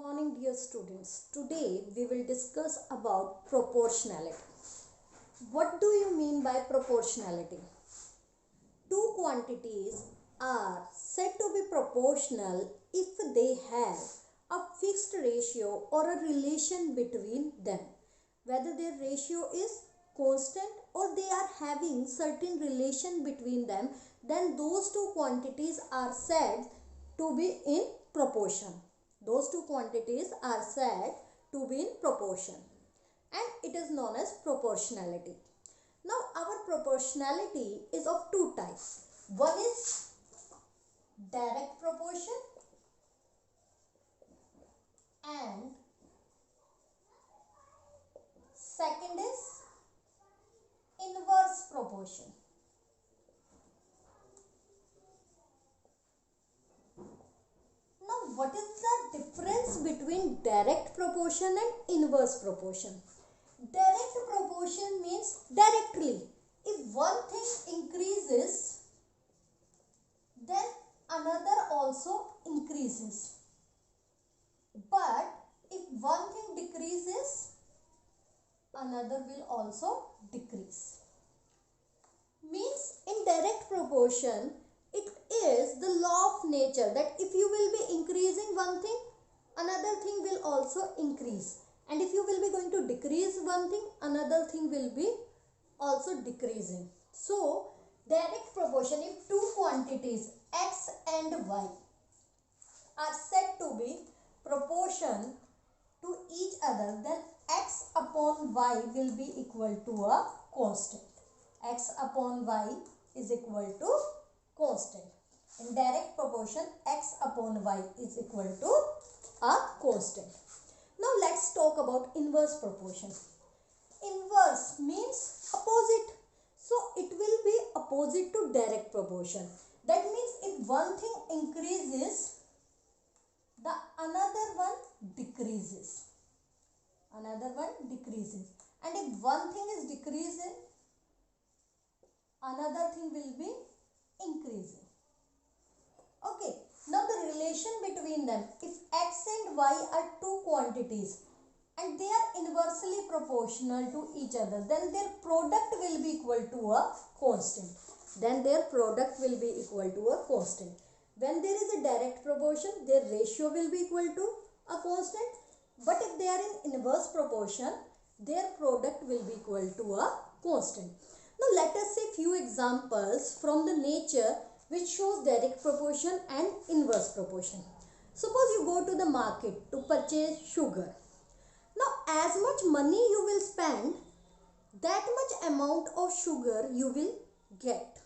Morning dear students. Today we will discuss about proportionality. What do you mean by proportionality? Two quantities are said to be proportional if they have a fixed ratio or a relation between them. Whether their ratio is constant or they are having certain relation between them, then those two quantities are said to be in proportion. Those two quantities are said to be in proportion, and it is known as proportionality. Now our proportionality is of two types. One is direct proportion and second is inverse proportion. Now what is the difference between direct proportion and inverse proportion? Direct proportion means directly. If one thing increases, then another also increases. But if one thing decreases, another will also decrease. Means in direct proportion, it is the law of nature that if you will be increasing one thing, another thing will also increase. And if you will be going to decrease one thing, another thing will be also decreasing. So, direct proportion, if two quantities x and y are said to be proportion to each other, then x upon y will be equal to a constant. X upon y is equal to constant. In direct proportion, x upon y is equal to a constant. Now let's talk about inverse proportion. Inverse means opposite. So it will be opposite to direct proportion. That means if one thing increases, the another one decreases. Another one decreases. And if one thing is decreasing, another thing will be increasing. Okay. Now the relation between them, if x and y are two quantities and they are inversely proportional to each other, then their product will be equal to a constant. Then their product will be equal to a constant. When there is a direct proportion, their ratio will be equal to a constant. But if they are in inverse proportion, their product will be equal to a constant. Now let us see few examples from the nature which shows direct proportion and inverse proportion. Suppose you go to the market to purchase sugar. Now as much money you will spend, that much amount of sugar you will get.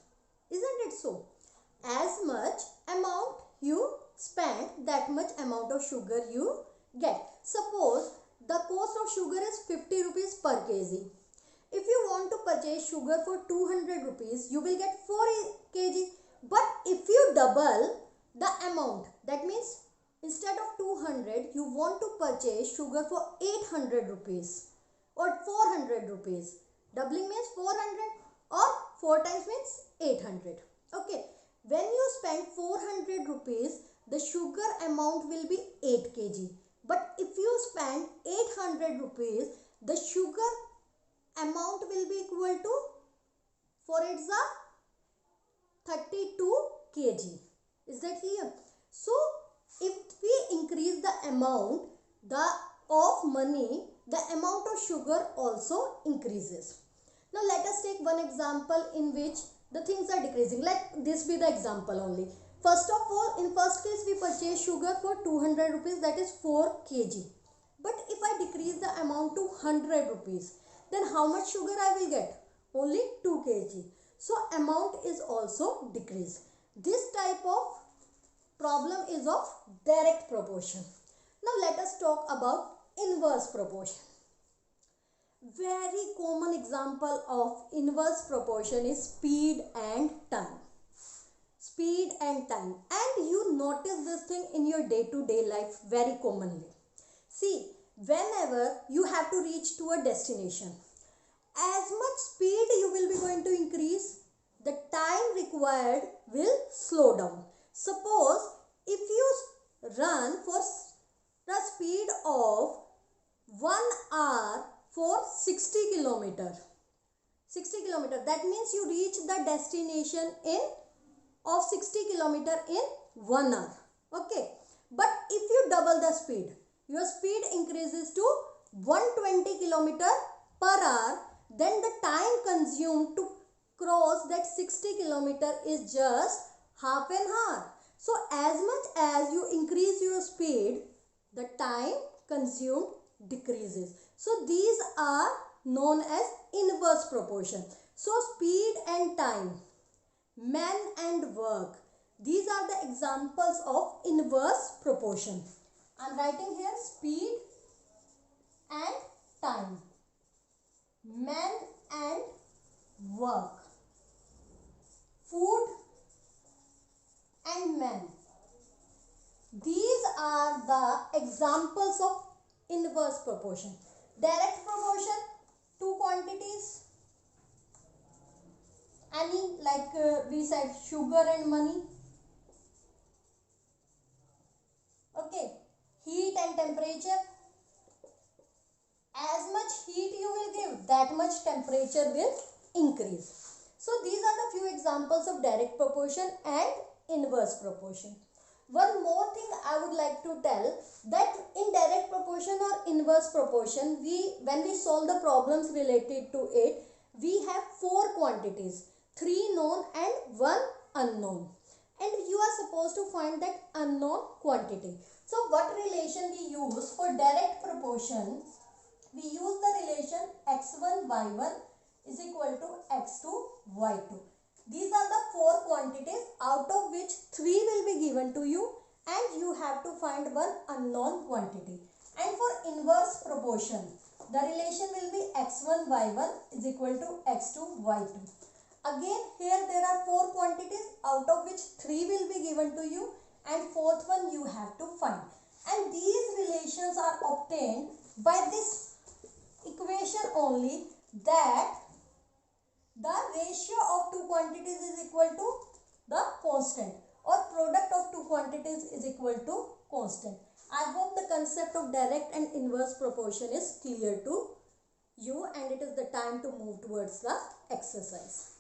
Isn't it so? As much amount you spend, that much amount of sugar you get. Suppose the cost of sugar is 50 rupees per kg. If you want to purchase sugar for 200 rupees, you will get 4 kg. But if you double the amount, that means instead of 200, you want to purchase sugar for 800 rupees or 400 rupees. Doubling means 400 or 4 times means 800. Okay. When you spend 400 rupees, the sugar amount will be 8 kg. But if you spend 800 rupees, the sugar amount will be equal to, for example, 32 kg. Is that clear? So, if we increase the amount of money, the amount of sugar also increases. Now, let us take one example in which the things are decreasing. Let this be the example only. First of all, in first case, we purchase sugar for 200 rupees, that is 4 kg. But if I decrease the amount to 100 rupees, then how much sugar I will get? Only 2 kg. So amount is also decreased. This type of problem is of direct proportion. Now let us talk about inverse proportion. Very common example of inverse proportion is speed and time. Speed and time. And you notice this thing in your day-to-day life very commonly. See, whenever you have to reach to a destination, as much speed you will be going to increase, the time required will slow down. Suppose if you run for the speed of 1 hour for 60 kilometer. 60 kilometer, that means you reach the destination in of 60 kilometer in 1 hour. Okay, but if you double the speed, your speed increases to 120 kilometer per hour, then the time consumed to cross that 60 kilometer is just half an hour. So as much as you increase your speed, the time consumed decreases. So these are known as inverse proportion. So speed and time, man and work, these are the examples of inverse proportion. I am writing here speed and time, man and work, food and man. These are the examples of inverse proportion. Direct proportion, two quantities, any like we said sugar and money. Okay, heat and temperature. As much heat you will give, that much temperature will increase. So these are the few examples of direct proportion and inverse proportion. One more thing I would like to tell, that in direct proportion or inverse proportion, when we solve the problems related to it, we have 4 quantities, 3 known and 1 unknown. And you are supposed to find that unknown quantity. So what relation we use for direct proportion? We use the relation x1 y1 is equal to x2 y2. These are the 4 quantities, out of which 3 will be given to you and you have to find one unknown quantity. And for inverse proportion, the relation will be x1 y1 is equal to x2 y2. Again here there are 4 quantities, out of which 3 will be given to you and 4th one you have to find. And these relations are obtained by this equation only, that the ratio of 2 quantities is equal to the constant, or product of 2 quantities is equal to constant. I hope the concept of direct and inverse proportion is clear to you, and it is the time to move towards the exercise.